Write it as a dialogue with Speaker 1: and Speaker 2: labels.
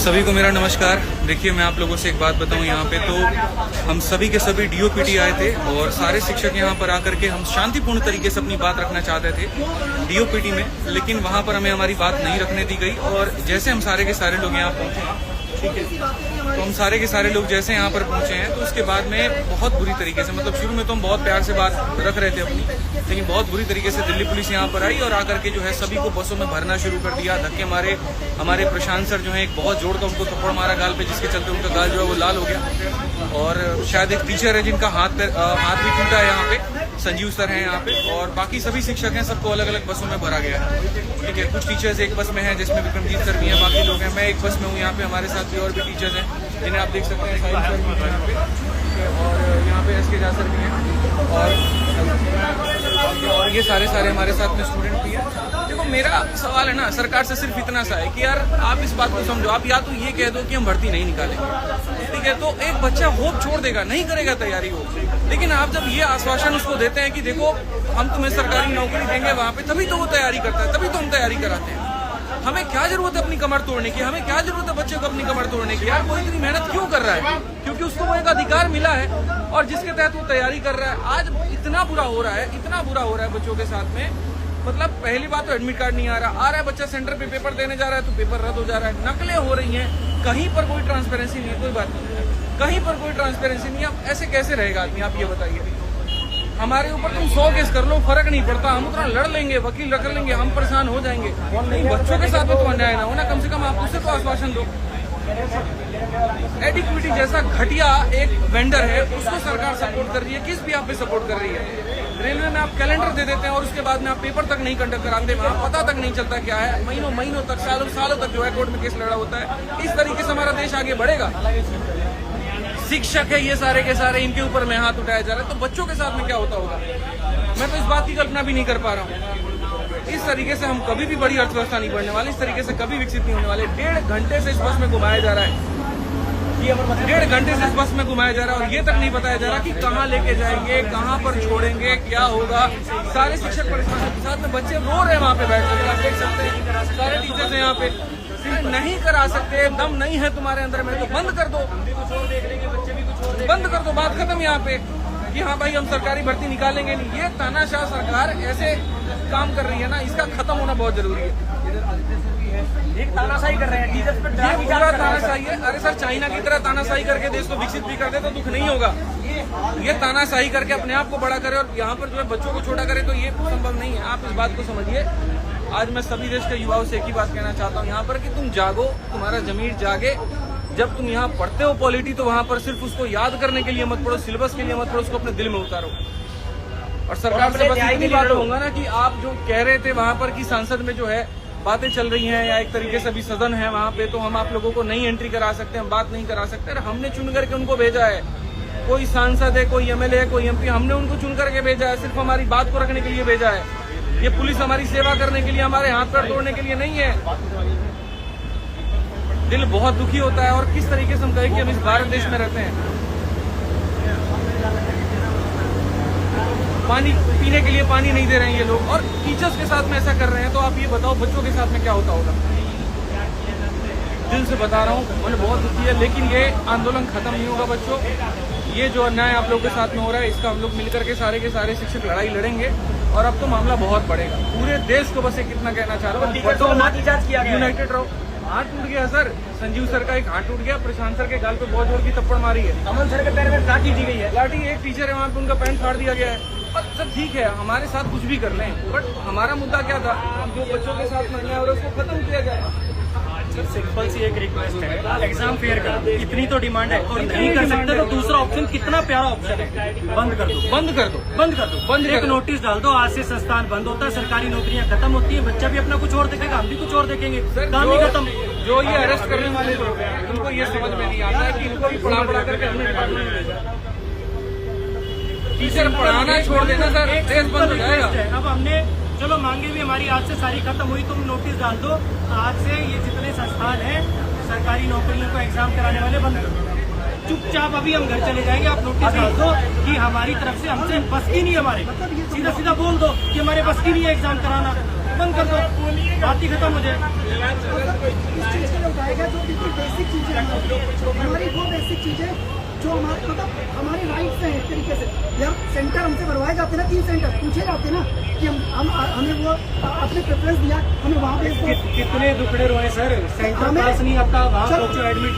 Speaker 1: सभी को मेरा नमस्कार। देखिए, मैं आप लोगों से एक बात बताऊं, यहाँ पे तो हम सभी के सभी डीओपीटी आए थे और सारे शिक्षक यहाँ पर आकर के हम शांतिपूर्ण तरीके से अपनी बात रखना चाहते थे डीओपीटी में, लेकिन वहाँ पर हमें हमारी बात नहीं रखने दी गई। और जैसे हम सारे के सारे लोग यहाँ पहुँचे, ठीक है, तो हम सारे के सारे लोग जैसे यहाँ पर पहुंचे हैं, तो उसके बाद में बहुत बुरी तरीके से, मतलब शुरू में तो हम बहुत प्यार से बात रख रहे थे अपनी, लेकिन बहुत बुरी तरीके से दिल्ली पुलिस यहाँ पर आई और आकर के जो है सभी को बसों में भरना शुरू कर दिया। धक्के मारे। हमारे प्रशांत सर जो है एक बहुत जोर का उनको थप्पड़ मारा गाल पे, जिसके चलते उनका गाल जो है वो लाल हो गया। और शायद एक टीचर है जिनका हाथ भी टूटा है यहाँ पे, संजीव सर हैं यहाँ पे, और बाकी सभी शिक्षक हैं, सबको अलग अलग बसों में भरा गया है। ठीक है, कुछ टीचर्स एक बस में हैं जिसमें विक्रमजीत सर भी हैं, बाकी लोग हैं। मैं एक बस में हूँ यहाँ पे, हमारे साथ भी और भी टीचर्स हैं जिन्हें आप देख सकते हैं, साहिल सर भी हैं यहाँ पे, और यहाँ पे एसके झा सर भी हैं, और ये सारे हमारे साथ में स्टूडेंट भी हैं। देखो, मेरा सवाल है ना सरकार से सिर्फ इतना सा है कि यार आप इस बात को समझो। आप या तो ये कह दो कि हम भर्ती नहीं निकालेंगे, ठीक है, तो एक बच्चा होप छोड़ देगा, नहीं करेगा तैयारी हो। लेकिन आप जब ये आश्वासन उसको देते हैं कि देखो हम तुम्हें सरकारी नौकरी देंगे वहाँ पे, तभी तो वो तैयारी करता है, तभी तो हम तैयारी कराते हैं। हमें क्या जरूरत है अपनी कमर तोड़ने की? हमें क्या जरूरत है बच्चे को अपनी कमर तोड़ने की? यार, वो इतनी मेहनत क्यों कर रहा है? क्योंकि उसको वो एक अधिकार मिला है और जिसके तहत वो तैयारी कर रहा है। आज इतना बुरा हो रहा है बच्चों के साथ में। मतलब पहली बात तो एडमिट कार्ड नहीं आ रहा है, बच्चा सेंटर पे पेपर देने जा रहा है तो पेपर रद्द हो जा रहा है, नकलें हो रही हैं, कहीं पर कोई ट्रांसपेरेंसी नहीं है। कोई बात नहीं है, कहीं पर कोई ट्रांसपेरेंसी नहीं है। अब ऐसे कैसे रहेगा आदमी? आप ये बताइए। हमारे ऊपर तुम 100 केस कर लो, फर्क नहीं पड़ता, हम उतना लड़ लेंगे, वकील रख लेंगे, हम परेशान हो जाएंगे। नहीं, बच्चों के साथ में तो अन्याय ना हो ना, कम से कम आप उससे तो आश्वासन दो। एडिक्विटी जैसा घटिया एक वेंडर है, उसको सरकार सपोर्ट कर रही है, किस भी आप पे सपोर्ट कर रही है। रेलवे में आप कैलेंडर दे देते हैं और उसके बाद में आप पेपर तक नहीं कंडक्ट कराते, वहाँ पता तक नहीं चलता क्या है। महीनों तक, सालों तक जो है कोर्ट में केस लड़ा होता है। इस तरीके से हमारा देश आगे बढ़ेगा? शिक्षक है ये सारे के सारे, इनके ऊपर में हाथ उठाया जा रहा है, तो बच्चों के साथ में क्या होता होगा? मैं तो इस बात की कल्पना भी नहीं कर पा रहा हूँ। इस तरीके से हम कभी भी बड़ी अर्थव्यवस्था नहीं बढ़ने वाली, इस तरीके से कभी विकसित नहीं होने वाले। 1.5 घंटे से इस बस में घुमाया जा रहा है, 1.5 घंटे से इस बस में घुमाया जा रहा है और ये तक नहीं बताया जा रहा कि कहाँ लेके जाएंगे, कहाँ पर छोड़ेंगे, क्या होगा। सारे शिक्षक परेशान के साथ में, बच्चे रो रहे हैं वहाँ पे बैठ कर, आप देख सकते हैं। सारे टीचर्स हैं यहाँ पे, नहीं करा सकते, दम नहीं है तुम्हारे अंदर में तो बंद कर दो, बंद कर दो, बात खत्म यहाँ पे कि हाँ भाई हम सरकारी भर्ती निकालेंगे नहीं। ये तानाशाह सरकार ऐसे काम कर रही है ना, इसका खत्म होना बहुत जरूरी है।
Speaker 2: एक तानाशाही कर रहे हैं टीचर्स पर,
Speaker 1: पूरा तानाशाही है। अरे सर, चाइना की तरह तानाशाही करके देश को विकसित भी कर दे तो दुख नहीं होगा। ये तानाशाही करके अपने आप को बड़ा करे और यहाँ पर जो है बच्चों को छोटा करे, तो ये संभव नहीं है। आप इस बात को समझिए। आज मैं सभी देश के युवाओं से एक ही बात कहना चाहता हूँ यहाँ पर कि तुम जागो, तुम्हारा जमीर जागे। जब तुम यहाँ पढ़ते हो पॉलिटी, तो वहाँ पर सिर्फ उसको याद करने के लिए मत पढ़ो, सिलेबस के लिए मत पढ़ो, उसको अपने दिल में उतारो। और सरकार से बस इतनी बात होगा ना कि आप जो कह रहे थे वहाँ पर कि सांसद में जो है बातें चल रही हैं या एक तरीके से अभी सदन है वहाँ पे, तो हम आप लोगों को नहीं एंट्री करा सकते, हम बात नहीं करा सकते। हमने चुन करके उनको भेजा है, कोई सांसद है, कोई एमएलए है, कोई एमपी, हमने उनको चुन करके भेजा है, सिर्फ हमारी बात को रखने के लिए भेजा है। ये पुलिस हमारी सेवा करने के लिए, हमारे हाथ पैर तोड़ने के लिए नहीं है। दिल बहुत दुखी होता है। और किस तरीके से हम कहें कि हम इस भारत देश में रहते हैं, पानी पीने के लिए पानी नहीं दे रहे हैं ये लोग, और टीचर्स के साथ में ऐसा कर रहे हैं, तो आप ये बताओ बच्चों के साथ में क्या होता होगा? दिल से बता रहा हूँ, मुझे बहुत दुखी है। लेकिन ये आंदोलन खत्म नहीं होगा बच्चों। ये जो अन्याय आप लोगों के साथ में हो रहा है, इसका हम लोग मिलकर के सारे शिक्षक लड़ाई लड़ेंगे और अब तो मामला बहुत बढ़ेगा। पूरे देश को बस एक कितना कहना चाह रहा हूँ, यूनाइटेड रहो। हाथ टूट गया सर, संजीव सर का एक हाथ टूट गया, प्रशांत सर के गाल पे बहुत जोर की थप्पड़ मारी है,
Speaker 2: अमन सर के पैर में लाठी दी गई है,
Speaker 1: लाठी। एक टीचर है वहाँ पे, उनका पैंट फाड़ दिया गया है। और सर ठीक है, हमारे साथ कुछ भी कर लें, बट हमारा मुद्दा क्या था? जो बच्चों के साथ में अन्याय हो रहा है उसको खत्म किया जाए।
Speaker 2: सर सिंपल सी एक रिक्वेस्ट है, एग्जाम फेयर का इतनी तो डिमांड है, और नहीं कर सकते तो दूसरा ऑप्शन कितना प्यारा ऑप्शन है, बंद कर दो,
Speaker 1: बंद कर दो,
Speaker 2: बंद कर दो, बंद एक नोटिस डाल दो, आज से संस्थान बंद होता है, सरकारी नौकरियां खत्म होती है, बच्चा भी अपना कुछ और देखेगा, हम भी कुछ और देखेंगे, काम ही खत्म।
Speaker 1: जो ये अरेस्ट करने वाले लोग हैं, उनको ये समझ में नहीं आता है कि इनको भी पढ़ा करके हमने डिपार्टमेंट में भेजा। टीचर पढ़ाना छोड़ देना सर, देश बंद हो जाएगा।
Speaker 2: अब हमने चलो मांगे भी हमारी आज से सारी खत्म हुई, तुम नोटिस डाल दो, आज से ये जितने संस्थान हैं सरकारी नौकरियों को एग्जाम कराने वाले बंद कर दो। चुपचाप अभी हम घर चले जाएंगे, आप नोटिस डाल दो कि हमारी तरफ से हमसे बस की नहीं, हमारे सीधा बोल दो कि हमारे बस की नहीं है एग्जाम कराना, बंद कर दो, बात ही खत्म हो जाए।
Speaker 3: जाएगा जो बिल्कुल बेसिक चीजें हमारी वो बेसिक चीजें जो हमारे मतलब हमारे राइट्स हैं एक तरीके से। जब सेंटर हमसे भरवाए जाते ना 3 सेंटर पूछे जाते ना कि हम हमें वो अपने प्रेफरेंस दिया हमें वहाँ भेज दो।
Speaker 2: कितने दुखड़े रोए सर, सेंटर पास नहीं आता, वहाँ पहुंचो एडमिट